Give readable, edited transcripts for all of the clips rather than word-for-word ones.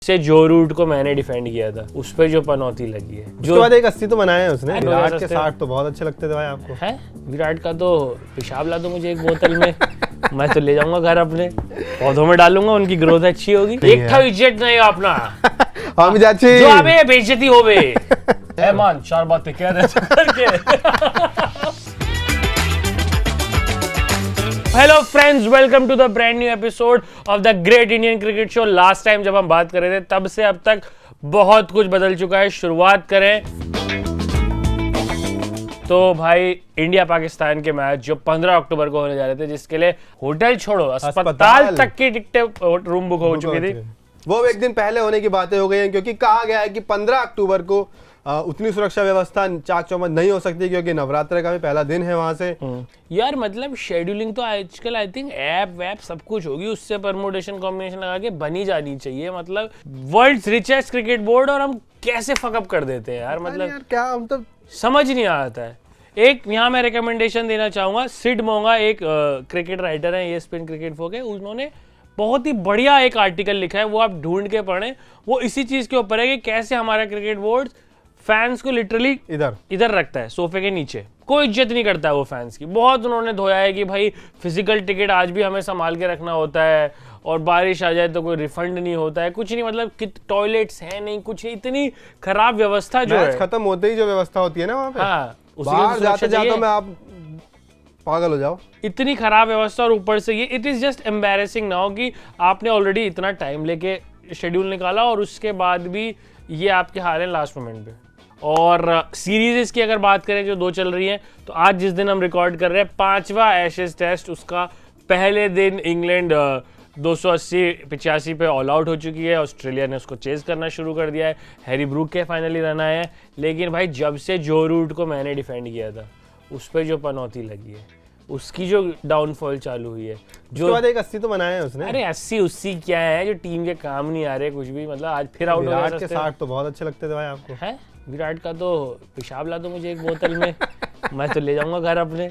से जो रूट को मैंने डिफेंड किया था उस पे जो पनौती लगी है। उसके बाद एक 80 तो बनाए हैं उसने। हाँ, विराट के 2080 60 तो बहुत अच्छे लगते थे भाई आपको। है विराट का तो पेशाब ला दो मुझे एक बोतल में मैं तो ले जाऊंगा घर अपने पौधों में डालूंगा, उनकी ग्रोथ अच्छी होगी। एक था इज्जत नहीं अपना हम जाची जो अबे बेइज्जती हो बे है मान चार बातें कह रहे करके। Hello friends, welcome to the brand new episode of the great Indian cricket show. Last time जब हम बात कर रहे थे तब से अब तक बहुत कुछ बदल चुका है। शुरुआत करें तो भाई इंडिया पाकिस्तान के मैच जो 15 अक्टूबर को होने जा रहे थे, जिसके लिए होटल छोड़ो अस्पताल तक की टिकटें रूम बुक हो चुकी थी, वो एक दिन पहले होने की बातें हो गई हैं, क्योंकि कहा गया है कि 15 अक्टूबर को उतनी सुरक्षा व्यवस्था चाक चौबंद नहीं हो सकती, क्योंकि नवरात्र का भी पहला दिन है वहां से। यार मतलब शेड्यूलिंग तो आजकल आई थिंक ऐप वैप सब कुछ होगी, उससे परमोटेशन कॉम्बिनेशन लगा के बनी जानी चाहिए। मतलब वर्ल्ड्स रिचेस्ट क्रिकेट बोर्ड और हम कैसे फकअप कर देते हैं यार। मतलब यार क्या हम तो समझ नहीं आता है। एक यहाँ मैं रिकमेंडेशन देना चाहूंगा, सिड मोंगा एक क्रिकेट राइटर है, ESPN क्रिकेट फोक है, उन्होंने बहुत ही बढ़िया एक आर्टिकल लिखा है, वो आप ढूंढ के पढ़ें। वो इसी चीज के ऊपर है कि कैसे हमारा क्रिकेट बोर्ड फैंस को लिटरली इधर रखता है, सोफे के नीचे। कोई इज्जत नहीं करता है वो फैंस की। बहुत उन्होंने धोया है कि भाई फिजिकल टिकट आज भी हमें संभाल के रखना होता है, और बारिश आ जाए तो कोई रिफंड नहीं होता है, कुछ नहीं। मतलब टॉयलेट्स है नहीं, कुछ नहीं, इतनी खराब व्यवस्था जो है। खत्म होते ही जो व्यवस्था होती है ना वहाँ पे, हाँ, बाहर जाते जाते में आप पागल हो जाओ। इतनी खराब व्यवस्था, और ऊपर से ये it is just embarrassing now कि आपने ऑलरेडी इतना टाइम लेके शेड्यूल निकाला और उसके बाद भी ये आपके हाल है लास्ट मोमेंट पे। और सीरीज की अगर बात करें जो 2 चल रही हैं, तो आज जिस दिन हम रिकॉर्ड कर रहे हैं 5वां एशेज टेस्ट, उसका पहले दिन इंग्लैंड 280-85 पे ऑल आउट हो चुकी है। ऑस्ट्रेलिया ने उसको चेज करना शुरू कर दिया है। हैरी ब्रूक के फाइनली रन आए हैं। लेकिन भाई जब से जो रूट को मैंने डिफेंड किया था उस पर जो पनौती लगी है, उसकी जो डाउनफॉल चालू हुई है, जो बाद एक 80 तो बनाए हैं उसने। अरे 80 क्या है जो टीम के काम नहीं आ रहे कुछ भी। मतलब आज फिर आउट हो गया। विराट के 60 तो बहुत अच्छे लगते थे भाई आपको। है विराट का तो पेशाब ला दो मुझे एक बोतल में मैं तो ले जाऊंगा घर अपने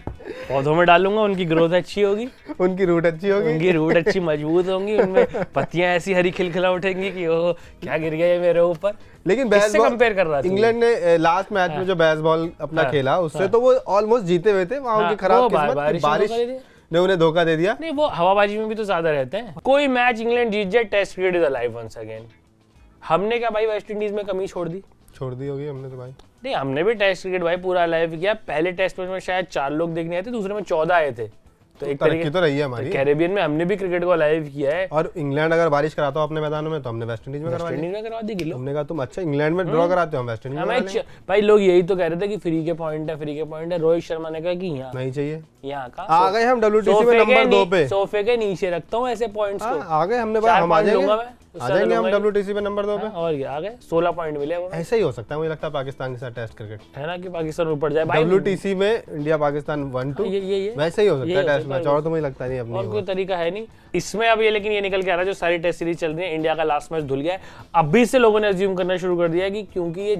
पौधों में डालूंगा, उनकी ग्रोथ अच्छी होगी, उनकी रूट अच्छी होगी, उनकी रूट अच्छी मजबूत होंगी, उनमें पत्तियां ऐसी हरी खिलखिला उठेंगी कि ओह क्या गिर गया ये मेरे ऊपर। लेकिन कंपेयर कर रहा था इंग्लैंड ने लास्ट मैच में जो बेसबॉल अपना खेला, उससे तो वो ऑलमोस्ट जीते हुए थे। वहां उनकी खराब किस्मत, बारिश ने उन्हें धोखा दे दिया। नहीं, वो हवाबाजी में भी तो ज्यादा रहते हैं। कोई मैच इंग्लैंड जीत जाए, test cricket is alive once again. हमने क्या भाई वेस्ट इंडीज में कमी छोड़ दी होगी हमने तो भाई। नहीं, हमने भी टेस्ट क्रिकेट भाई पूरा लाइव किया। पहले टेस्ट मैच में शायद 4 लोग देखने आए थे, दूसरे में 14 आए थे। तो एक तरीके तो रही है हमारी। कैरेबियन में हमने भी क्रिकेट को लाइव किया है। और इंग्लैंड अगर बारिश कराता हो अपने मैदानों में, तो हमने वेस्ट इंडीज में करवा दी किलो। हमने कहा तुम अच्छा इंग्लैंड में ड्रॉ कराते हो, हम वेस्ट इंडीज में। भाई लोग यही तो कह रहे थे कि फ्री के पॉइंट है। रोहित शर्मा ने कहा कि यहाँ नहीं चाहिए, यहाँ का आ गए हम WTC में नंबर 2 पे, सोफे के नीचे रखता हूँ ऐसे पॉइंट्स को। आ गए हमने, हम आ जाएंगे हम WTC में नंबर 2 पे। और क्या आ गए, 16 पॉइंट मिले। ऐसा ही हो सकता है मुझे लगता है पाकिस्तान के साथ टेस्ट क्रिकेट, है ना, कि पाकिस्तान ऊपर जाए भाई। WTC में इंडिया पाकिस्तान 1-2 वैसे ही हो सकता है टेस्ट मैच, और तो मुझे लगता नहीं अपनी और कोई तरीका है नहीं इसमें अब ये। लेकिन ये निकल के आ रहा है जो सारी टेस्ट सीरीज चल रही है, इंडिया का लास्ट मैच धुल गया है। अभी से लोगों ने अज्यूम करना शुरू कर दिया है कि क्योंकि ये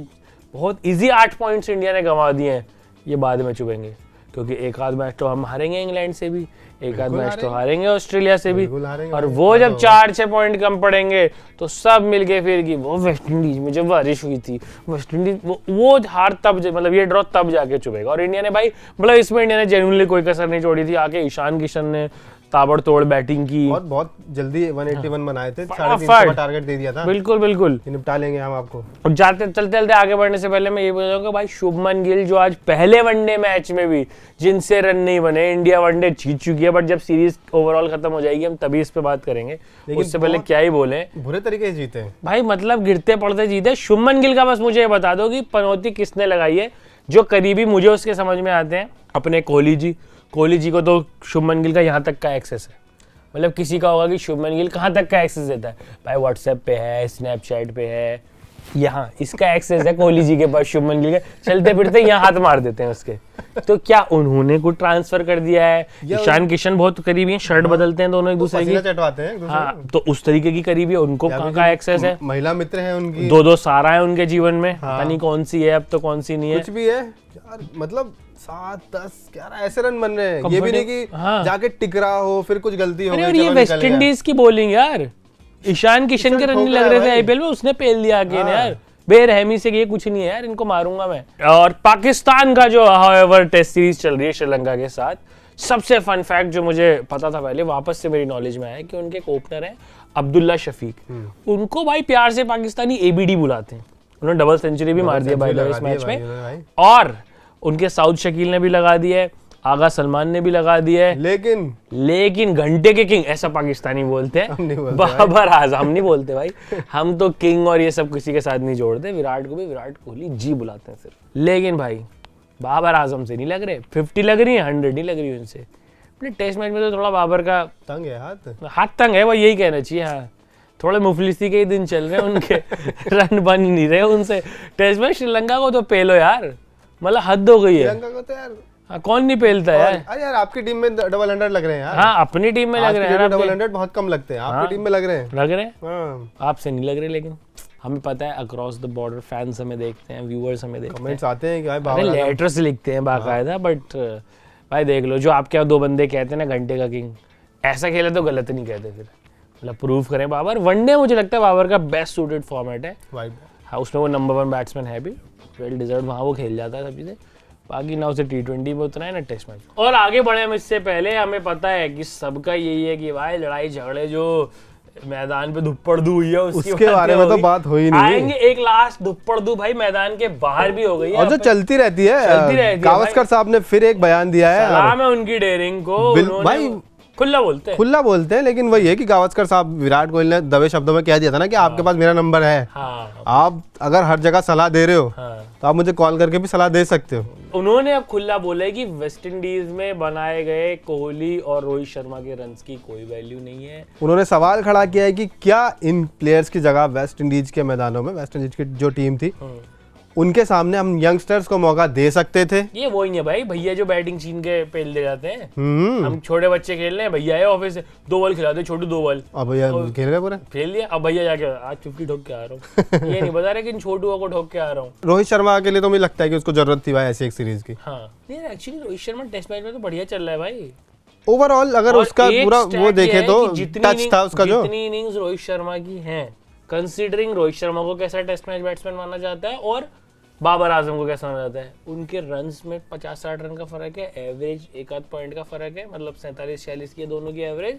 बहुत इजी 8 पॉइंट्स इंडिया ने गंवा दिए हैं, ये बाद में चुभेंगे। क्योंकि एक आध मैच तो हम हारेंगे इंग्लैंड से भी, एक आध मैच तो हारेंगे ऑस्ट्रेलिया से भी, और वो जब 4-6 पॉइंट कम पड़ेंगे तो सब मिलके फिर की वो वेस्ट इंडीज में जब बारिश हुई थी, वेस्ट इंडीज वो हार तब, मतलब ये ड्रॉ तब जाके चुभेगा। और इंडिया ने भाई, मतलब इसमें इंडिया ने जेन्युइनली कोई कसर नहीं छोड़ी थी। आके ईशान किशन ने ताबड़तोड़ बैटिंग की और बहुत जल्दी 181 बनाए थे, 350 का टारगेट दे दिया था। बिल्कुल निपटा लेंगे हम आपको। और चलते आगे बढ़ने से पहले मैं ये बोलूंगा भाई, शुभमन गिल जो आज पहले वनडे मैच में भी जिनसे रन नहीं बने, इंडिया वनडे जीत चुकी है, बट जब सीरीज ओवरऑल खत्म हो जाएगी हम तभी इस पे बात करेंगे। उससे पहले क्या ही बोले, बुरे तरीके से जीते भाई, मतलब गिरते पड़ते जीते। शुभमन गिल का बस मुझे ये बता दो कि पनौती किसने लगाई है। जो करीबी मुझे उसके समझ में आते हैं, अपने कोहली जी को तो शुभमन गिल का यहाँ तक का एक्सेस है। मतलब किसी का होगा कि शुभमन गिल कहाँ तक का एक्सेस देता है भाई, व्हाट्सएप पे है, स्नैपचैट पे है, यहाँ इसका एक्सेस है कोहली जी के पास। शुभमन गिल के चलते फिरते यहाँ हाथ मार देते हैं उसके। तो क्या उन्होंने कुछ ट्रांसफर कर दिया है? ईशान किशन बहुत करीबी हैं, शर्ट बदलते हैं दोनों एक दूसरे की, चटवाते हैं। हाँ, तो उस तरीके की करीबी है। उनको कहाँ का एक्सेस है? महिला मित्र हैं उनकी, 2-2 सारा है उनके जीवन में। पता नहीं कौन सी है अब तो, कौन सी नहीं है, कुछ भी है यार। मतलब 7, 10, 11 ऐसे रन बन रहे हैं। ये भी नहीं कि जाके टिक रहा हो फिर कुछ गलती हो गई। ये वेस्ट इंडीज की बॉलिंग यार, ईशान किशन के रन नहीं लग रहे थे आईपीएल में, उसने पेल दिया आगे ने यार, बेरहमी से, ये कुछ नहीं है यार, इनको मारूंगा मैं। और पाकिस्तान का जो हाउएवर टेस्ट सीरीज चल रही है श्रीलंका के साथ, सबसे फन फैक्ट जो मुझे पता था पहले, वापस से मेरी नॉलेज में आया कि उनके एक ओपनर है अब्दुल्ला शफीक, उनको भाई प्यार से पाकिस्तानी एबीडी बुलाते हैं। उन्होंने डबल सेंचुरी भी मार दिया भाई इस मैच में, और उनके साउथ शकील ने भी लगा दिया है, आगा सलमान ने भी लगा दिया है, लेकिन घंटे के किंग ऐसा पाकिस्तानी बोलते हैं, बाबर आजम। हम नहीं बोलते भाई, हम तो किंग और ये सब किसी के साथ नहीं जोड़ते, विराट को भी विराट कोहली जी बुलाते हैं सिर्फ। लेकिन भाई बाबर आजम से नहीं लग रहे, 50 लग रही है, 100 नहीं लग रही उनसे। अपने टेस्ट मैच में तो थोड़ा बाबर का तंग है, हाथ तंग है, वो यही कहना चाहिए। हाँ, थोड़े मुफलिसी के ही दिन चल रहे हैं उनके, रन बन नहीं रहे उनसे। टेस्ट में श्रीलंका को तो पेलो यार, मतलब हद हो गई है श्रीलंका को तो यार। हाँ, कौन नहीं पेलता यार। अरे यार आपकी टीम में डबल 100 लग रहे हैं यार। हाँ, अपनी टीम में लग रहे हैं, डबल 100 बहुत कम लगते हैं, आपकी टीम में लग रहे हैं। हाँ। आपसे नहीं लग रहे, लेकिन हमें पता है अक्रॉस द बॉर्डर फैंस हमें देखते हैं, व्यूअर्स हमें देखते हैं, कमेंट्स आते हैं कि भाई बाबर लेटर्स लिखते हैं बाकायदा। बट भाई देख लो, जो आपके यहाँ 2 बंदे कहते हैं ना घंटे का किंग, ऐसा खेले तो गलत नहीं कहते, फिर मतलब प्रूव करें। बाबर वनडे मुझे लगता है बाबर का बेस्ट सूटेड फॉर्मेट है। हाँ, उसमें वो नंबर 1 बैट्समैन है भी, वेल डिजर्व, वहाँ वो खेल जाता है सब चीज़ें। बाकी ना उसे T20 में उतना है ना टेस्ट मैच। और आगे बढ़े हम इससे पहले, हमें पता है कि सबका यही है कि भाई लड़ाई झगड़े जो मैदान पे धुप्पड़-धू हुई है उसके बारे में तो बात हो ही नहीं। आएंगे एक लास्ट धुप्पड़-धू भाई मैदान के बाहर भी हो गई है, और जो चलती रहती है। गावस्कर साहब ने फिर एक बयान दिया है, सलाम है उनकी डेयरिंग को भाई, खुला बोलते हैं। लेकिन वही है कि गावस्कर साहब, विराट कोहली ने दबे शब्दों में कह दिया था ना कि आपके पास मेरा नंबर है, आप अगर हर जगह सलाह दे रहे हो तो आप मुझे कॉल करके भी सलाह दे सकते हो। उन्होंने अब खुला बोला है कि वेस्ट इंडीज में बनाए गए कोहली और रोहित शर्मा के रन्स की कोई वैल्यू नहीं है। उन्होंने सवाल खड़ा किया है कि क्या इन प्लेयर्स की जगह वेस्ट इंडीज के मैदानों में, वेस्ट इंडीज की जो टीम थी उनके सामने हम यंगस्टर्स को मौका दे सकते थे। ये वो ही है भाई, भैया जो बैटिंग छीन के पेल दे जाते हैं। हम छोटे बच्चे खेल रहे हैं, भैया है ऑफिस से 2 बॉल खिलाते, छोटू 2 बॉल, अब भैया खेल रहे पूरे, खेल लिया। अब भैया जाके आज 50 ठोक के आ रहा हूँ, ये नहीं बता रहे कि इन छोटुओं को ठोक के आ रहा हूँ। रोहित शर्मा के लिए तो मुझे लगता है कि उसको जरूरत थी भाई ऐसी एक सीरीज की। हाँ, actually Rohit Sharma test match में तो बढ़िया चल रहा है भाई ओवरऑल। अगर उसका पूरा वो देखे तो टच था उसका, जो जितनी इनिंग्स रोहित शर्मा की हैं, कंसीडरिंग रोहित शर्मा को कैसा टेस्ट मैच बैट्समैन माना जाता है और बाबर आजम को कैसा माना जाता है, उनके रन्स में 50-60 रन का फर्क है, एवरेज 1-8 पॉइंट का फर्क है, मतलब 47-46 की दोनों की एवरेज,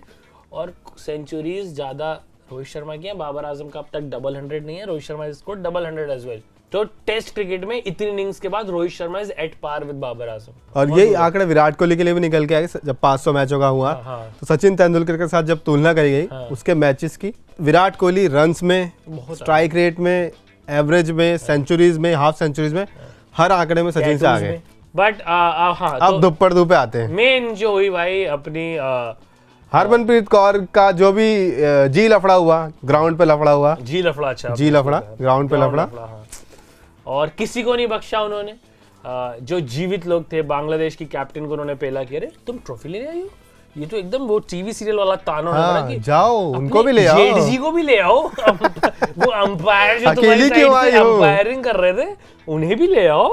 और सेंचुरीज ज्यादा रोहित शर्मा की है। बाबर आजम का अब तक डबल 100 नहीं है, Rohit Sharma is scored double 100 as well. तो टेस्ट क्रिकेट में इतनी इनिंग्स के बाद Rohit Sharma is at par with Babar Azam. और यही आंकड़े विराट कोहली के लिए भी निकल के आए जब 500 मैचों का हुआ। तो सचिन तेंदुलकर के साथ जब तुलना करी गई उसके मैचेस की, विराट कोहली रन्स में, स्ट्राइक रेट में, एवरेज में, सेंचुरीज में, हाफ सेंचुरीज में, हर आंकड़े में सचिन से आगे। बट हाँ, अब दुप्पड़ पे आते हैं। मेन जो हुई भाई अपनी हरमनप्रीत कौर का जो भी जी लफड़ा हुआ, ग्राउंड पे लफड़ा हुआ, जी लफड़ा, अच्छा जी लफड़ा, ग्राउंड पे लफड़ा, और किसी को नहीं बख्शा उन्होंने। जो जीवित लोग थे, बांग्लादेश की कैप्टन को उन्होंने पेला कि अरे तुम ट्रॉफी ले आई हो, ये तो एकदम वो टीवी सीरियल वाला ताना है कि जाओ उनको भी ले आओ, जेडजी को भी ले आओ, वो अंपायर जो तुम्हारी साइड से अंपायरिंग कर रहे थे उन्हें भी ले आओ।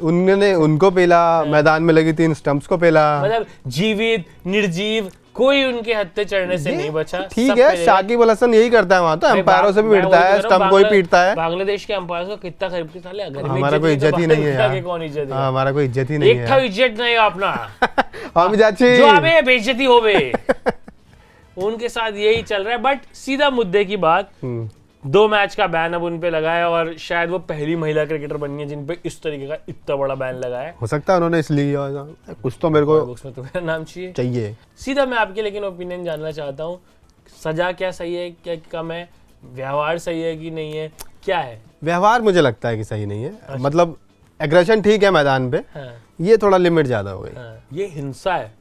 उन्होंने उनको पेला, मैदान में लगी 3 स्टंप्स को पेला, मतलब जीवित निर्जीव कोई उनके हत्थे चढ़ने से नहीं बचा। ठीक है, शाकिब अल हसन यही करता है वहां, तो अंपायरों से भी पीटता है, स्टंप को ही पीटता है। बांग्लादेश के अंपायर को कितना खरीदते साले, अगर हमारा कोई इज्जत ही नहीं है यार, कौन इज्जत है, हमारा कोई इज्जत ही नहीं है, एक था इज्जत नहीं अपना हम जाची जो अबे बेइज्जती होवे उनके साथ यही चल रहा है। बट सीधा मुद्दे की बात, 2 मैच का बैन अब उन पे लगा है, और शायद वो पहली महिला क्रिकेटर बनी है जिन पे इस तरीके का इतना बड़ा बैन लगा है। हो सकता है उन्होंने इसलिए कुछ तो मेरे को बुक्स में तो मेरा नाम चाहिए। सीधा मैं आपके लेकिन ओपिनियन जानना चाहता हूँ, सजा क्या सही है, क्या कम है, व्यवहार सही है कि नहीं है, क्या है? व्यवहार मुझे लगता है कि सही नहीं है। मतलब एग्रेशन ठीक है मैदान पे, ये थोड़ा लिमिट ज्यादा हो गई, ये हिंसा है,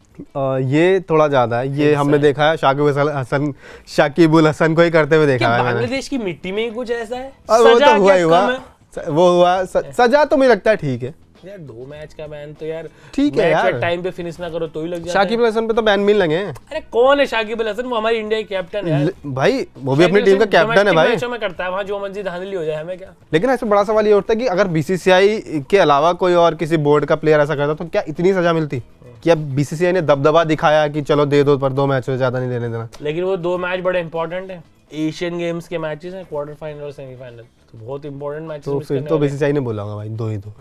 ये थोड़ा ज्यादा है। ये हमने देखा है शाकिब उल हसन को ही करते हुए देखा है। बांग्लादेश की मिट्टी में ही कुछ ऐसा है, वो तो हुआ सजा तो मुझे लगता है ठीक है यार। 2 मैच का बैन तो यार ठीक है यार, टाइम पे फिनिश ना करो तो ही लग जाता है। शाकिब अल हसन पे तो बैन मिल लगे। अरे कौन है शाकिब अल हसन? वो हमारी इंडिया के कैप्टन है भाई, वो भी अपनी टीम का कैप्टन है भाई, मैचों में करता है, वहां जो मर्जी धांधली हो जाए हमें क्या। लेकिन ऐसे बड़ा सवाल ये उठता है कि अगर बीसीसीआई के अलावा कोई और किसी बोर्ड का प्लेयर ऐसा करता तो क्या इतनी सजा मिलती? कि अब बीसीसीआई ने दबदबा दिखाया कि चलो दे दो, पर 2 मैच से ज्यादा नहीं देने देना। लेकिन वो 2 मैच बड़े इंपॉर्टेंट है, एशियन गेम्स के मैचेस हैं, क्वार्टर फाइनल और सेमीफाइनल, तो बहुत इंपॉर्टेंट मैचेस तो फिर तो बीसीसीआई ने बोला होगा भाई 2 ही 2।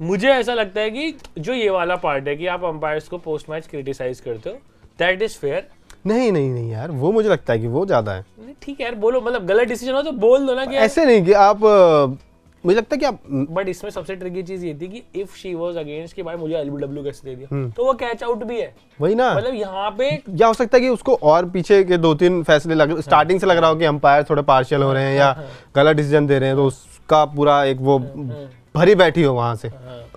मुझे ऐसा लगता है कि जो ये वाला पार्ट है कि आप अंपायर्स को पोस्ट मैच क्रिटिसाइज करते हो, दैट इज फेयर। नहीं यार, वो मुझे लगता है कि वो ज्यादा है। ठीक है यार, बोलो, मतलब गलत डिसीजन हो तो बोल दो ना कि ऐसे नहीं कि आप मुझे लगता है कि आप बट इसमें सबसे ट्रिकी चीज ये थी कि इफ शी वाज अगेंस्ट कि भाई मुझे एलबीडब्ल्यू कैसे दे दिया, तो वो कैच आउट भी है, वही ना, मतलब यहाँ पे या हो सकता है कि उसको और पीछे के 2-3 फैसले स्टार्टिंग से लग रहा हो कि अंपायर थोड़े पार्शियल हो रहे हैं या गलत डिसीजन दे रहे हैं, तो उसका पूरा एक वो भरी बैठी हो वहां से।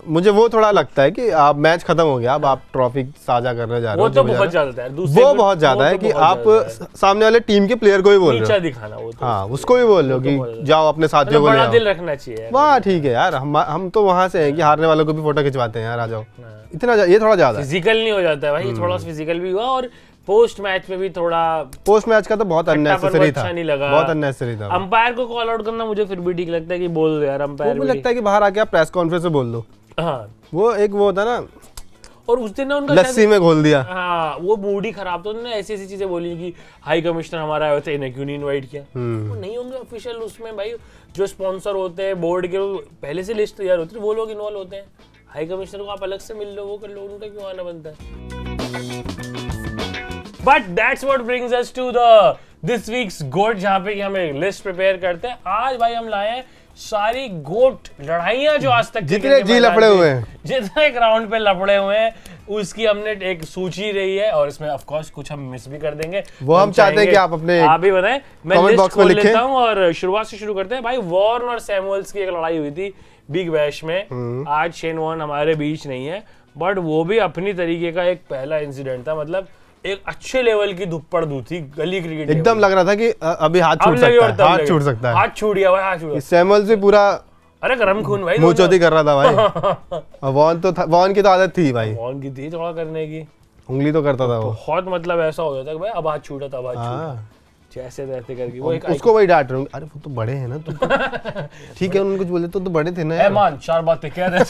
मुझे वो थोड़ा लगता है कि आप मैच खत्म हो गया, अब आप ट्रॉफी साझा करने जा रहे हो, वो तो बहुत ज्यादा है, वो बहुत ज्यादा है कि आप सामने वाले टीम के प्लेयर को भी बोल रहे हो, दिखाना वो तो, हाँ उसको भी बोल रहे हो कि जाओ अपने साथियों को ले आओ, दिल रखना चाहिए वाह ठीक है यार, हम तो वहां से हैं कि हारने वालों को भी फोटो खिंचवाते हैं यार, आ जाओ। इतना ये थोड़ा ज्यादा फिजिकल नहीं हो जाता है भाई, थोड़ा फिजिकल भी हुआ, और पोस्ट मैच में भी थोड़ा, पोस्ट मैच का तो बहुत अननेसेसरी था, नहीं लगा, बहुत अननेसेसरी था। अंपायर को कॉल आउट करना मुझे फिर भी ठीक लगता है कि बोल दो यार अंपायर, मुझे लगता है कि बाहर आके आप प्रेस कॉन्फ्रेंस में बोल दो, हाँ वो एक वो होता ना, और उस दिन ना उनका लस्सी में घोल दिया, हाँ वो मूड ही खराब था, उन्होंने ऐसी ऐसी चीजें बोली कि हाई कमिश्नर हमारा आया था, इन्हें क्यों नहीं इनवाइट किया, वो नहीं होंगे ऑफिशियल उसमें भाई, जो स्पॉन्सर होते हैं बोर्ड के, पहले से लिस्ट तैयार होती है, वो लोग इन्वॉल्व होते हैं, हाई कमिश्नर को आप अलग से मिल लो, वो कर लो, उनका क्यों आना बनता है। But that's what brings us to the this week's goat, जहाँ पे हम एक लिस्ट प्रिपेयर करते हैं। आज भाई हम लाए हैं सारी गोट लड़ाइयां जो आज तक जितने जी लपड़े हुए हैं, जितने ग्राउंड पे लपड़े हुए हैं, उसकी हमने एक सूची रही है, और इसमें ऑफ कोर्स कुछ हम मिस भी कर देंगे, वो हम चाहते हैं कि आप अपने आप भी बताएं, मैं कमेंट लिस्ट बॉक्स में खोल लिखें। लेता हूं और शुरुआत से शुरू करते हैं। भाई वॉर्न और सैमुअल्स की एक लड़ाई हुई थी बिग बैश में, आज शेन वॉर्न हमारे बीच नहीं है, बट वो भी अपनी तरीके का एक पहला इंसिडेंट था, मतलब एक अच्छे लेवल की धुप्पड़ धू थी गली क्रिकेट, एकदम लग रहा था कि अभी हाथ छूट सकता है, हाथ छूट सकता है, हाथ छूट गया भाई, हाथ छूट गया, सैमुअल्स भी पूरा अरे गरम खून भाई, मुंहचोती कर रहा था भाई। और वॉर्न की तो आदत थी भाई, वॉर्न की थी थोड़ा करने की, उंगली तो करता था वो बहुत, मतलब ऐसा हो जाता है कि भाई अब हाथ छूटा था, अब हाथ छूटा, जैसे तैसे करके वो एक उसको वही डांट रहे, अरे वो तो बड़े हैं ना, तुम ठीक है उन्होंने कुछ बोले तो बड़े थे ना यार, मान 4 बातें कह रहे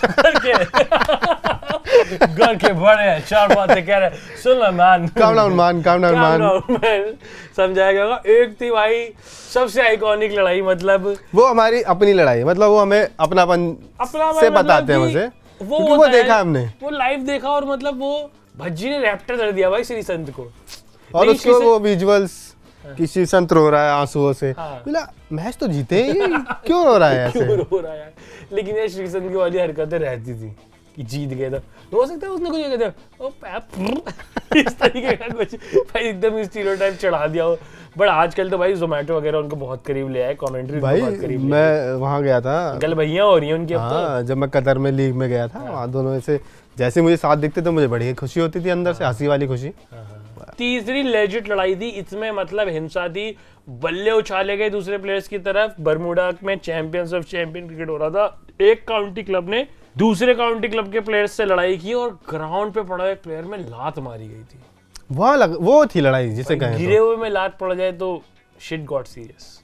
घर के बड़े हैं, 4 बातें कह रहे, सुन लो मान, काम डाउन मान, समझाएगा। एक थी भाई सबसे आइकॉनिक लड़ाई, मतलब वो हमारी अपनी लड़ाई, मतलब वो हमें अपनापन से बताते हैं मुझे, क्योंकि वो देखा हमने, वो लाइव देखा, और मतलब वो भज्जी ने रैप्टर कर दिया भाई श्री संत को, और उसको वो विजुअल्स कि श्री संत रो रहा है आंसुओं से, बोला मैच तो जीते ही, क्यों रो रहा है ऐसे, क्यों रो रहा है, लेकिन ये श्री संत की वाली हरकतें रहती थी कि जीत गए तो हो सकता है उसने कुछ कहते ओ पैप इस तरीके का कुछ भाई एकदम स्टीरियोटाइप चढ़ा दिया हो, बट आजकल तो भाई जोमेटो वगैरह उनको बहुत करीब ले आए, कमेंट्री भाई बहुत करीब मैं वहाँ गया था, गल भैया हो रही है उनकी, हाँ जब मैं कतर में लीग में गया था, वहाँ दोनों ऐसे जैसे मुझे साथ दिखते तो मुझे बड़ी खुशी होती थी अंदर से, हंसी वाली खुशी। तीसरी लेजिट लड़ाई थी, इसमें मतलब हिंसा थी, बल्ले उछाले गए दूसरे प्लेयर्स की तरफ, बरमूडा में चैंपियंस ऑफ चैंपियन क्रिकेट हो रहा था, एक काउंटी क्लब ने दूसरे काउंटी क्लब के प्लेयर्स से लड़ाई की, और ग्राउंड पे पड़ा एक प्लेयर में लात मारी गई थी, वो थी लड़ाई जिसे कहें, गिरे हुए में लात पड़ जाए तो शिट गॉट सीरियस।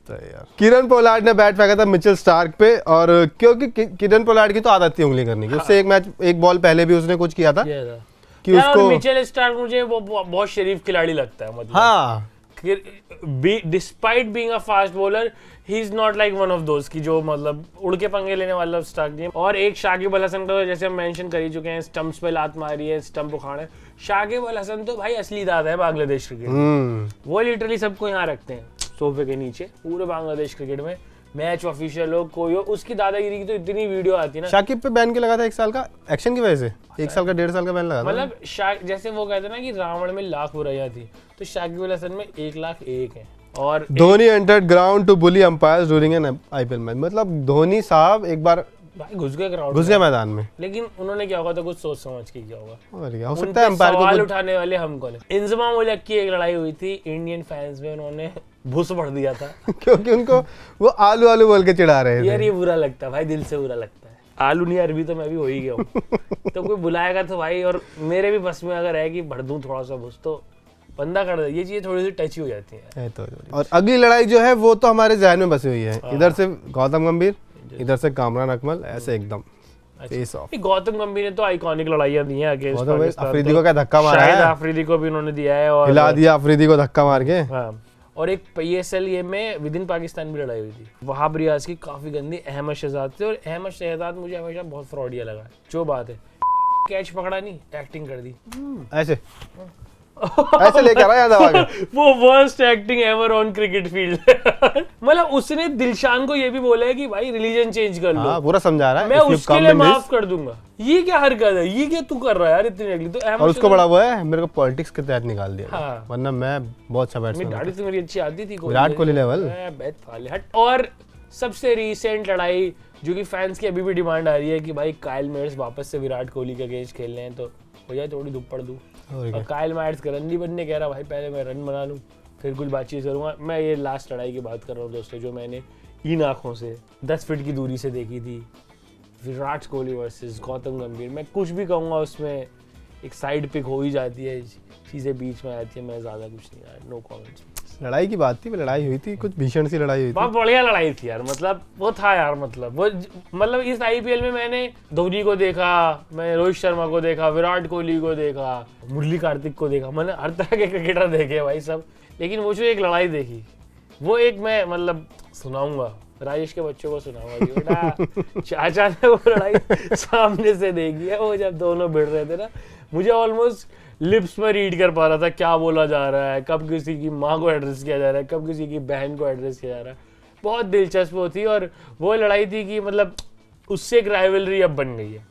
यार किरण पोलार्ड ने बैट फेंका था मिचेल स्टार्क पे, और क्योंकि किरण पोलार्ड की तो आदत थी उंगली करने की, उससे एक बॉल पहले भी उसने कुछ किया था कि उसको, मिचेल स्टार्क मुझे वो बहुत शरीफ खिलाड़ी लगता है, मतलब हाँ, despite being a fast bowler he is not like one of those की जो मतलब उड़ के पंगे लेने वाला स्टार्क नहीं। और एक शाकिब अल हसन का जैसे हम मेंशन कर ही चुके हैं, स्टंप्स पे लात मारी है, स्टंप उखाड़े, शाकिब अल हसन तो भाई असली दादा है बांग्लादेश क्रिकेट, वो लिटरली सबको यहाँ रखते हैं सोफे के नीचे, पूरे बांग्लादेश क्रिकेट में मैच ऑफिशियल हो कोई हो, उसकी दादागिरी की तो इतनी वीडियो आती है ना। शाकिब पे बैन के लगा था 1 साल का, एक्शन की वजह से 1 साल का 1.5 साल का बैन लगा था, मतलब जैसे वो कहते हैं ना कि रावण में लाख बुराइयां थी, तो शाकिब अल हसन में 1,01,000 है। और Dhoni entered ground to bully umpires during an IPL match, मतलब धोनी साहब एक बार भाई घुस गए मैदान में, लेकिन उन्होंने क्या होगा तो कुछ सोच समझ के किया होगा, हो सकता है अंपायर को सवाल उठाने वाले हम कौन है। इंजमाम उल हक की एक लड़ाई हुई थी, इंडियन फैंस में उन्होंने भूस भर दिया था क्योंकि उनको वो आलू आलू बोल के चिढ़ा रहे थे। यार ये बुरा लगता है भाई, दिल से बुरा लगता है, आलू नहीं अरबी तो मैं भी हो ही गया हूँ तो कोई बुलाएगा तो भाई, और मेरे भी बस में अगर है कि भर दूं थोड़ा सा भूस तो बंदा कर दे, ये चीजें थोड़ी सी टची हो जाती है तो। और अगली लड़ाई जो है वो तो हमारे जहन में बसी हुई है, इधर से गौतम गंभीर, इधर से कामरान अकमल, ऐसे एकदम फेस ऑफ। गौतम गंभीर ने तो आइकॉनिक लड़ाइयां दी हैं अगेंस्ट पाकिस्तान, अफरीदी को क्या धक्का मारा है, शाहिद अफरीदी को भी उन्होंने दिया है और हिला दिया अफरीदी को धक्का मार के। और एक PSL गेम में विद इन पाकिस्तान भी लड़ाई हुई थी, वहाब रियाज की काफी गंदी अहमद शहजाद से, और अहमद शहजाद मुझे हमेशा बहुत फ्रॉडिया लगा। जो बात है कैच पकड़ा नहीं, एक्टिंग कर दी ऐसे ऐसे लेकर आया दबा के। वो worst acting ever on cricket field. मतलब उसने दिलशान को ये भी बोला है कि भाई रिलीजन चेंज कर लो। हाँ, पूरा समझा रहा है, मैं उसके लिए माफ कर दूंगा। ये क्या हरकत है, ये क्या तू कर रहा है यार इतनी अगली। तो और उसको बड़ा वो है, मेरे को पॉलिटिक्स के तहत निकाल दिया। हाँ। वरना मैं बहुत अच्छा बैट्समैन दाढ़ी तो मेरी अच्छी आती थी, विराट कोहली लेवल। और सबसे रिसेंट लड़ाई जो कि फैंस की अभी भी डिमांड आ रही है कि भाई काइल मेयर्स वापस से विराट कोहली के अगेंस्ट खेलने हैं, तो हो जाए थोड़ी धूप पड़ दूं। और काइल मेयर्स का रन नहीं बनने कह रहा, भाई पहले मैं रन बना लूं फिर कुछ बातचीत करूंगा। मैं ये लास्ट लड़ाई की बात कर रहा हूँ दोस्तों, जो मैंने इन आंखों से 10 फीट की दूरी से देखी थी, विराट कोहली वर्सेस गौतम गंभीर। मैं कुछ भी कहूँगा उसमें एक साइड पिक हो ही जाती है, चीज़ें बीच में आती है, मैं ज़्यादा कुछ नहीं यार, नो कमेंट्स। लड़ाई की बात थी, लड़ाई हुई थी, कुछ भीषण सी लड़ाई हुई थी, बहुत बढ़िया लड़ाई थी यार। मतलब वो था यार, मतलब इस IPL में मैंने धोनी को देखा, मैं रोहित शर्मा को देखा, विराट कोहली को देखा, मुरली कार्तिक को देखा, मैंने हर तरह के क्रिकेटर देखे भाई सब। लेकिन वो जो एक लड़ाई देखी, वो एक मैं मतलब सुनाऊंगा, राजेश के बच्चों को सुनाऊंगा कि बेटा चाचा ने वो लड़ाई सामने से देखी है। वो जब दोनों भिड़ रहे थे ना, मुझे ऑलमोस्ट लिप्स में रीड कर पा रहा था क्या बोला जा रहा है, कब किसी की माँ को एड्रेस किया जा रहा है, कब किसी की बहन को एड्रेस किया जा रहा है। बहुत दिलचस्प वो थी, और वो लड़ाई थी कि मतलब उससे एक राइवलरी अब बन गई है,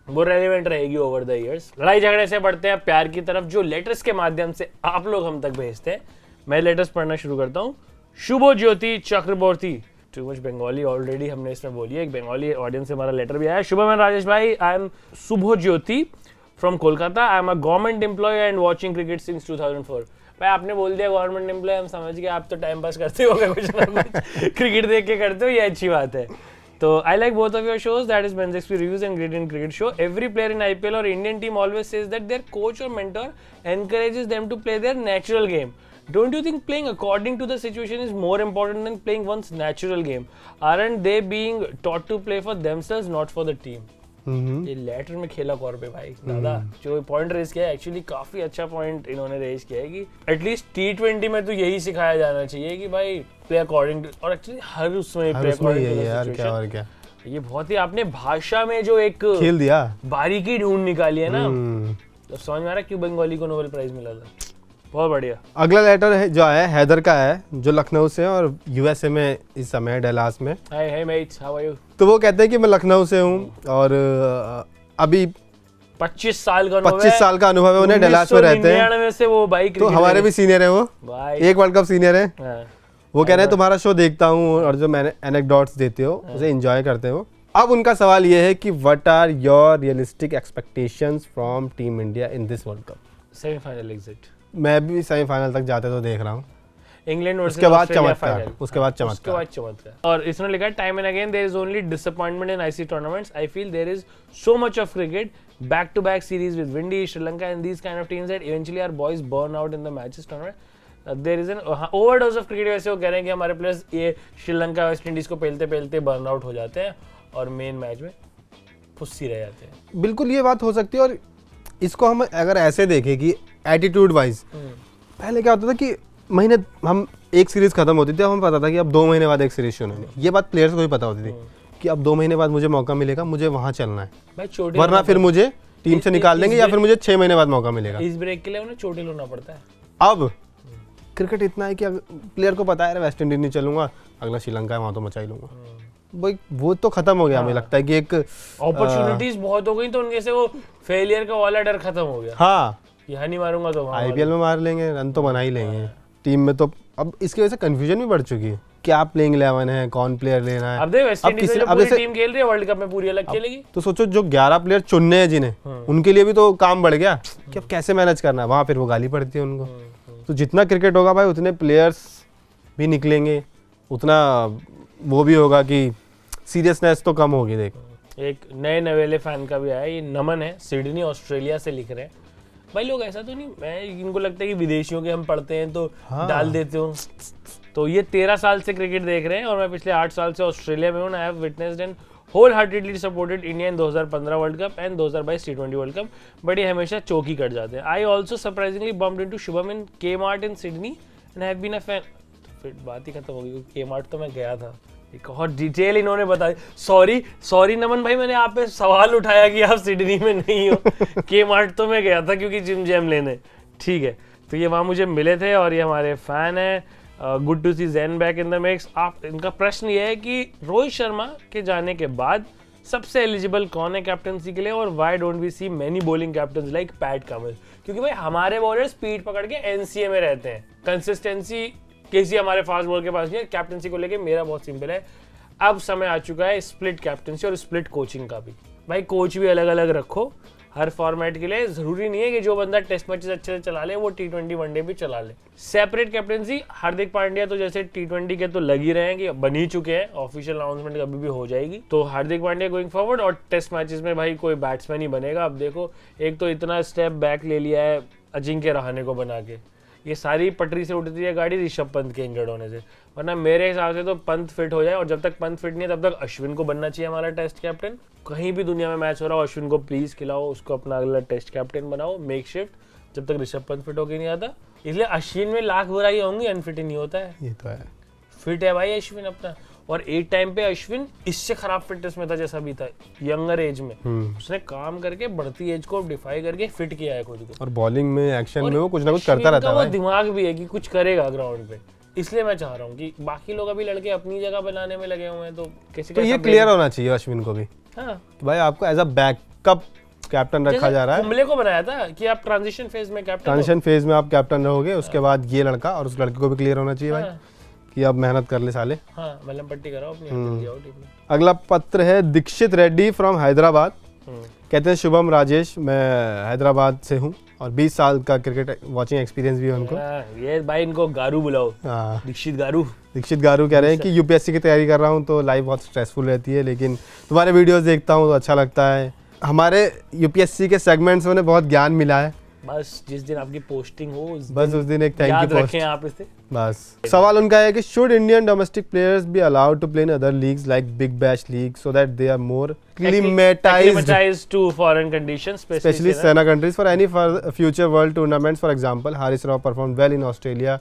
वो रेलेवेंट रहेगी ओवर द इयर्स। लड़ाई झगड़े से बढ़ते हैं प्यार की तरफ, जो लेटर्स के माध्यम से आप लोग हम तक भेजते हैं। मैं लेटर्स पढ़ना शुरू करता हूँ। शुभो ज्योति चक्रवर्ती, टू मच बंगाली ऑलरेडी हमने इसमें बोली है, एक बंगाली ऑडियंस से हमारा लेटर भी आया। शुभम राजेश भाई, I am Shubho Jyoti from Kolkata, I am a government employ and watching cricket since 2004। भाई आपने बोल दिया गवर्नमेंट एम्प्लॉय, हम समझ गए आप तो टाइम पास करते हो कुछ ना कुछ क्रिकेट देख के करते हो, ये अच्छी बात है। तो I like both of your shows, that is men's XP reviews and great in cricket show. Every player in IPL और Indian team always says that their coach और mentor encourages them to play their natural game. Don't you think playing according to the situation is more important than playing one's natural game? Aren't they being taught to play for themselves, not for the team? ये letter में खेला कौर पे भाई दादा, जो point raise किया है actually काफी अच्छा पॉइंट इन्होंने रेज किया है कि एटलीस्ट T20 में तो यही सिखाया जाना चाहिए कि भाई प्ले अकॉर्डिंग, और एक्चुअली हर उसमें play according to the situation. और क्या ये बहुत ही आपने भाषा में जो एक खेल दिया, बारीकी ढूंढ निकाली है ना, तो समझ में आ रहा है क्यों बंगाली को नोबेल प्राइज मिला था। बहुत बढ़िया। अगला लेटर है जो है हैदर का है, जो लखनऊ से और USA में इस समय डलास में। हाय मेट्स, हाउ आर यू? तो वो कहते हैं कि मैं लखनऊ से हूँ और अभी 25 साल का अनुभव है उन्हें, डलास में रहते हैं। से वो भाई तो हमारे भी सीनियर है, वो एक वर्ल्ड कप सीनियर है। वो कह रहे हैं तुम्हारा शो देखता हूँ और जो मैंने एनेक्डोट्स देते हो उसे एंजॉय करते हो। अब उनका सवाल ये है कि what are your realistic expectations from team India in this world cup? Semifinal exit. मैं भी सेमीफाइनल तक जाते तो देख रहा हूँ। इंग्लैंड उसके बाद चमत्कार। और इसने लिखा है time and again there is only disappointment in IC tournaments. I feel there is so much of cricket, back to back series with Windies, Sri Lanka and these kind of teams that eventually our boys burn out in the matches tournament. There is an overdose of cricket. वैसे वो कह रहे हैं कि हमारे players ये Sri Lanka West Indies को पेलते burn out हो जाते हैं और मेन मैच में फुस्सी रह जाते हैं। बिल्कुल ये बात हो सकती है। और इसको हम अगर ऐसे देखें कि एटीट्यूड वाइज, पहले क्या होता था कि महीने हम एक सीरीज खत्म होती थी, हमें पता था कि अब 2 महीने बाद एक सीरीज शुरू होनी है। ये बात प्लेयर्स को भी पता होती थी कि अब 2 महीने बाद मुझे मौका मिलेगा, मुझे वहां चलना है, वरना फिर मुझे टीम से निकाल देंगे या फिर मुझे 6 महीने बाद मौका मिलेगा। इस ब्रेक के लिए उन्हें चोटिल होना पड़ता है। अब क्रिकेट इतना है कि प्लेयर को पता है वेस्ट इंडीज नहीं चलूंगा, अगला श्रीलंका है वहां तो मचा ही लूंगा। भाई वो तो खत्म हो गया। मुझे लगता है कि एक अपॉर्चुनिटीज बहुत हो गई तो उनके से वो फेलियर का वाला डर खत्म हो गया। हाँ, यहाँ नहीं मारूंगा तो IPL में मार लेंगे, रन तो बना ही लेंगे। टीम में तो अब इसकी वजह से कंफ्यूजन भी बढ़ चुकी है, क्या प्लेइंग 11 है, कौन प्लेयर लेना है। अब वेस्ट इंडीज जो पूरी टीम खेल रही है वर्ल्ड कप में पूरी अलग खेलेगी, तो सोचो जो 11 प्लेयर चुनने हैं जिन्हें, उनके लिए भी तो काम बढ़ गया कि अब कैसे मैनेज करना है। वहां फिर वो गाली पड़ती है उनको। तो जितना क्रिकेट होगा भाई उतने प्लेयर्स भी निकलेंगे, उतना वो भी होगा कि सीरियसनेस तो कम होगी। देख, एक नए नवेले फैन का भी आया, ये नमन है, सिडनी ऑस्ट्रेलिया से लिख रहे हैं। भाई लोग ऐसा तो नहीं, मैं इनको लगता है कि विदेशियों के हम पढ़ते हैं तो डाल देते हो। तो ये 13 साल से क्रिकेट देख रहे हैं और मैं पिछले 8 साल से ऑस्ट्रेलिया में हूँ। I have witnessed and wholeheartedly supported India in 2015 world cup and 2022 T20 world cup, but ये हमेशा चौकी कट जाते हैं। I also surprisingly bumped into Shubham in Kmart in Sydney and have been a fan. फिर बात ही खत्म हो गई, के मार्ट तो मैं गया था। एक और डिटेल इन्होंने बताई। सॉरी नमन भाई, मैंने आप पे सवाल उठाया कि आप सिडनी में नहीं हो। के मार्ट तो मैं गया था क्योंकि जिम जैम लेने, ठीक है। तो ये वहाँ मुझे मिले थे और ये हमारे फैन है। Good to see Zen back in the mix. आप इनका प्रश्न ये है कि रोहित शर्मा के जाने के बाद सबसे एलिजिबल कौन है कैप्टनसी के लिए, और why don't we see many bowling captains like Pat Cummins? क्योंकि भाई हमारे बॉलर स्पीड पकड़ के एनसीए में रहते हैं, कंसिस्टेंसी किसी हमारे फास्ट बॉल के पास नहीं है। कैप्टनसी को लेके मेरा बहुत सिंपल है, अब समय आ चुका है स्प्लिट कैप्टनसी और स्प्लिट कोचिंग का भी। भाई कोच भी अलग अलग रखो हर फॉर्मेट के लिए। जरूरी नहीं है कि जो बंदा टेस्ट मैचेस अच्छे से चला ले वो T20 वनडे भी चला ले। सेपरेट कैप्टनसी हार्दिक पांड्या तो जैसे T20 के तो लग ही रहे हैं कि बन ही चुके हैं, ऑफिशियल अनाउंसमेंट कभी भी हो जाएगी। तो हार्दिक पांड्या गोइंग फॉरवर्ड, और टेस्ट मैचेस में भाई कोई बैट्समैन ही बनेगा। अब देखो, एक तो इतना स्टेप बैक ले लिया है अजिंक्य रहाणे को बना के, ये सारी पटरी से उठती है गाड़ी ऋषभ पंत के इंजर्ड होने से। वरना मेरे हिसाब से तो पंत फिट हो जाए, और जब तक पंत फिट नहीं है तब तक अश्विन को बनना चाहिए हमारा टेस्ट कैप्टन। कहीं भी दुनिया में मैच हो रहा हो, अश्विन को प्लीज खिलाओ, उसको अपना अगला टेस्ट कैप्टन बनाओ मेक शिफ्ट, जब तक ऋषभ पंत फिट होकर नहीं आता। इसलिए अश्विन में लाख बुराई होंगी, अनफिट ही नहीं होता है। ये तो है, फिट है भाई अश्विन अपना। और एक टाइम पे अश्विन इससे खराब फिटनेस में था जैसा भी था यंगर एज में। उसने काम करके बढ़ती एज को डिफाई करके फिट किया है खुद को, और बॉलिंग में एक्शन में वो कुछ ना कुछ करता रहता है। वो दिमाग भी है कि कुछ करेगा ग्राउंड पे। इसलिए मैं चाह रहा हूँ कि बाकी लोग अभी लड़के अपनी जगह बनाने में लगे हुए हैं, तो किसी तो ये क्लियर होना चाहिए अश्विन को भी। हाँ तो भाई आपको एज अ बैकअप कैप्टन रखा जा रहा है। कुंबले को बनाया था कि आप ट्रांजिशन फेज में कैप्टन, ट्रांजिशन फेज में आप कैप्टन रहोगे, उसके बाद ये लड़का, और उस लड़के को भी क्लियर होना चाहिए भाई कि अब मेहनत कर ले साले। हाँ, मलम पट्टी कराओ अपनी, जल्दी आओ टीम में। अगला पत्र है दीक्षित रेड्डी फ्रॉम हैदराबाद। कहते हैं शुभम राजेश, मैं हैदराबाद से हूँ और 20 साल का क्रिकेट वॉचिंग एक्सपीरियंस भी है उनको। ये भाई इनको गारू बुलाओ, दीक्षित गारू कह रहे हैं कि यूपीएससी की तैयारी कर रहा हूँ तो लाइफ बहुत स्ट्रेसफुल रहती है, लेकिन तुम्हारे वीडियोस देखता हूँ तो अच्छा लगता है। हमारे यूपीएससी के सेगमेंट्स में बहुत ज्ञान मिला है। बस जिस दिन आपकी पोस्टिंग हो बस उस दिन एक थैंक यू पोस्ट रखें आप इसे। बस सवाल उनका है कि should Indian domestic players be allowed to play in other leagues like Big Bash League so that they are more acclimatized to foreign conditions, especially SENA countries for any future world tournaments. For example, Haris Rao performed well in Australia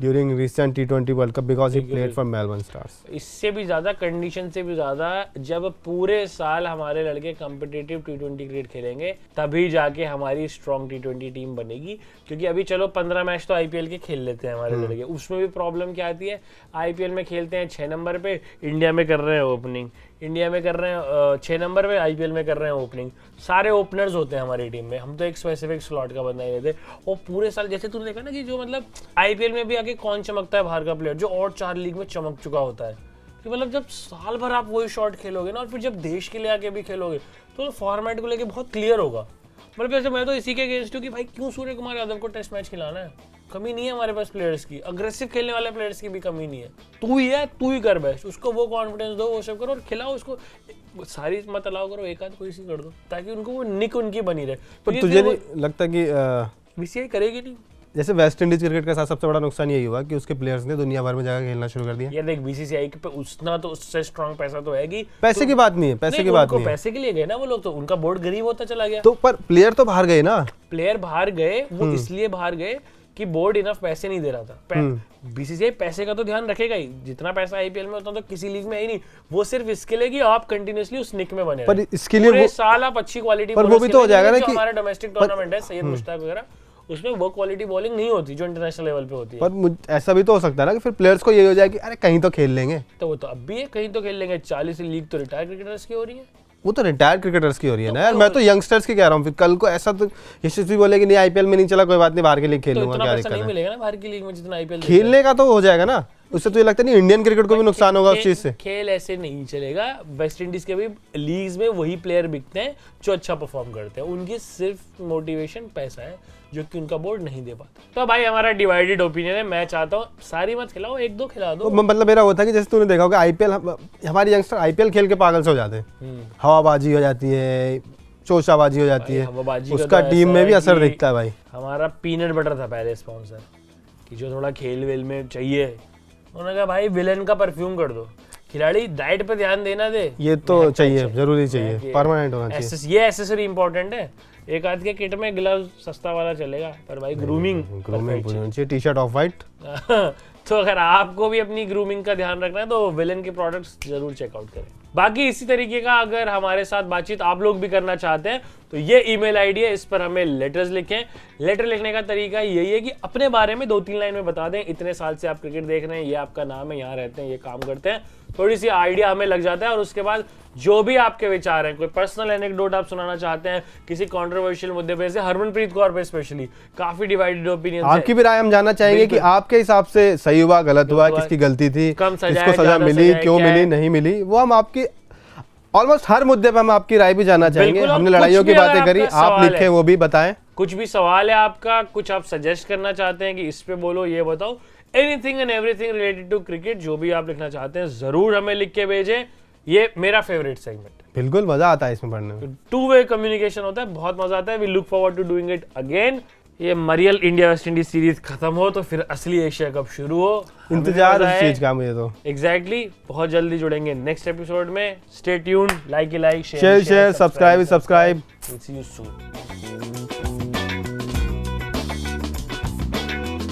during recent T20 World Cup because he played for Melbourne Stars. इससे भी ज़्यादा condition से भी ज़्यादा जब पूरे साल हमारे लड़के कम्पिटिटिव T20 क्रिकेट खेलेंगे तभी जाके हमारी स्ट्रॉन्ग T20 टीम बनेगी। क्योंकि अभी चलो 15 मैच तो IPL के खेल लेते हैं हमारे लड़के, उसमें भी प्रॉब्लम क्या आती है, IPL में खेलते हैं 6 नंबर पे, इंडिया में कर रहे हैं ओपनिंग, इंडिया में कर रहे हैं 6 नंबर पे, IPL में कर रहे हैं ओपनिंग। सारे ओपनर्स होते हैं हमारी टीम में, हम तो एक स्पेसिफिक स्लॉट का बंदा ही रहते। और पूरे साल जैसे तूने देखा ना कि जो मतलब IPL में भी आगे कौन चमकता है बाहर का प्लेयर, जो और 4 लीग में चमक चुका होता है। कि मतलब जब साल भर आप वही शॉट खेलोगे ना, और फिर जब देश के लिए आके भी खेलोगे तो फॉर्मेट को लेके बहुत क्लियर होगा। मतलब जैसे मैं तो इसी के अगेंस्ट हूँ कि भाई क्यों सूर्य कुमार यादव को टेस्ट मैच खिलाना है, कमी नहीं है हमारे पास प्लेयर्स की, अग्रेसिव खेलने वाले प्लेयर्स की भी कमी नहीं है। तू ही है, तू ही कर बेस्ट, उसको वो कॉन्फिडेंस दो, वो सब करो और खिलाओ उसको। सारी मत अलाउ करो, एक आध कोई सी कर दो ताकि उनको वो निक उनकी बनी रहे। पर तुझे नहीं लगता कि बीसीसीआई करेगी नहीं? जैसे वेस्ट इंडीज क्रिकेट के साथ सबसे बड़ा नुकसान यही हुआ कि उसके प्लेयर्स ने दुनिया भर में जाकर खेलना शुरू कर दिया। यार देख, बीसीसीआई पे उतना तो उससे स्ट्रांग पैसा तो है कि पैसे की बात नहीं है, पैसे की बात नहीं है, पैसे के लिए गए ना वो लोग, तो उनका बोर्ड गरीब होता चला गया। तो पर प्लेयर तो बाहर गए ना, प्लेयर बाहर गए, वो इसलिए बाहर गए कि बोर्ड इनफ पैसे नहीं दे रहा था। बीसीसीआई पैसे का तो ध्यान रखेगा ही, जितना पैसा आईपीएल में उतना तो किसी लीग में है ही नहीं। वो सिर्फ इसके लिए कि आप कंटिन्यूअसली उस निक में बने पर इसके लिए पूरे साल आप अच्छी क्वालिटी, पर वो भी तो हो जाएगा ना कि हमारा डोमेस्टिक टूर्नामेंट है सैयद मुश्ताक वगैरह, उसमें वो क्वालिटी बॉलिंग नहीं होती जो इंटरनेशनल लेवल पे होती है। पर ऐसा भी तो हो सकता है ना कि फिर प्लेयर्स को ये हो जाए कि अरे कहीं तो खेल लेंगे, तो वो तो अब भी है, कहीं तो खेल लेंगे। 40 लीग तो रिटायर क्रिकेटर्स की हो रही है, वो तो रिटायर्ड क्रिकेटर्स की हो रही है ना यार। मैं तो यंगस्टर्स की कह रहा हूँ। फिर कल को ऐसा तो यशस्वी बोले कि नहीं आईपीएल में नहीं चला, कोई बात नहीं, बाहर के लीग खेल लूंगा, क्या दिक्कत है। नहीं मिलेगा ना बाहर की लीग में जितना आईपीएल खेलने का तो हो जाएगा ना, उससे तो ये लगता नहीं इंडियन क्रिकेट को भी नुकसान होगा उस चीज से। खेल ऐसे नहीं चलेगा। वेस्ट इंडीज के भी लीग्स में वही प्लेयर बिकते हैं जो अच्छा परफॉर्म करते हैं, उनकी सिर्फ मोटिवेशन पैसा है जो कि उनका बोर्ड नहीं दे पाता। तो भाई हमारा डिवाइडेड ओपिनियन है, मैं चाहता हूँ सारी मत खिलाओ, 1-2 खिला दो। मतलब मेरा वो था कि जैसे तूने देखा होगा आईपीएल, हमारे यंगस्टर आईपीएल खेल के पागल से हो जाते हैं, हवाबाजी हो जाती है, चोशाबाजी हो जाती है, उसका टीम में भी असर दिखता है भाई। हमारा पीनट बटर था पहले स्पॉन्सर कि जो थोड़ा खेल वेल में चाहिए, उन्होंने कहा भाई विलेन का परफ्यूम कर दो खिलाड़ी डाइट पे ध्यान देना दे, ये तो चाहिए, जरूरी चाहिए, परमानेंट होना चाहिए। ये एसेसरी इंपॉर्टेंट है। एक आध के किट में ग्लव सस्ता वाला चलेगा, पर भाई ग्रूमिंग होनी चाहिए, टी शर्ट ऑफ वाइट। तो अगर आपको भी अपनी ग्रूमिंग का ध्यान रखना है तो विलन के प्रोडक्ट्स जरूर चेकआउट करें। बाकी इसी तरीके का अगर हमारे साथ बातचीत आप लोग भी करना चाहते हैं तो ये ईमेल आईडी है, इस पर हमें लेटर्स लिखें। लेटर लिखने का तरीका यही है कि अपने बारे में 2-3 लाइन में बता दें, इतने साल से आप क्रिकेट देख रहे हैं, ये आपका नाम है, यहाँ रहते हैं, ये काम करते हैं, थोड़ी सी आइडिया हमें लग जाता है। और उसके बाद जो भी आपके विचार हैं, कोई पर्सनल एनेक्डोट आप सुनाना चाहते हैं किसी कंट्रोवर्शियल मुद्दे पे, जैसे हरमनप्रीत कौर पे स्पेशली काफी डिवाइडेड ओपिनियन है, आपकी भी राय हम जानना चाहेंगे कि आपके हिसाब से सही हुआ, गलत हुआ, किसकी गलती थी, किसको सजा मिली, क्यों मिली, नहीं मिली, वो हम आपकी ऑलमोस्ट हर मुद्दे पे हम आपकी राय भी जानना चाहेंगे। हमने लड़ाइयों की बातें करी, आप लिखे वो भी बताएं। कुछ भी सवाल है आपका, कुछ आप सजेस्ट करना चाहते हैं कि इस पे बोलो, ये बताओ, anything and everything related to cricket, जो भी आप लिखना चाहते हैं जरूर हमें लिख के भेजें। ये मेरा फेवरेट सेगमेंट, बिल्कुल मजा आता है इसमें पढ़ने में, 2-वे कम्युनिकेशन होता है, बहुत मजा आता है। We look forward to doing it again. ये मरियल इंडिया वेस्ट इंडीज सीरीज खत्म हो तो फिर असली एशिया कप शुरू हो, इंतजार इस चीज का मुझे तो। एग्जैक्टली, बहुत जल्दी जुड़ेंगे नेक्स्ट एपिसोड में। Stay tuned, like, share, subscribe. See you soon.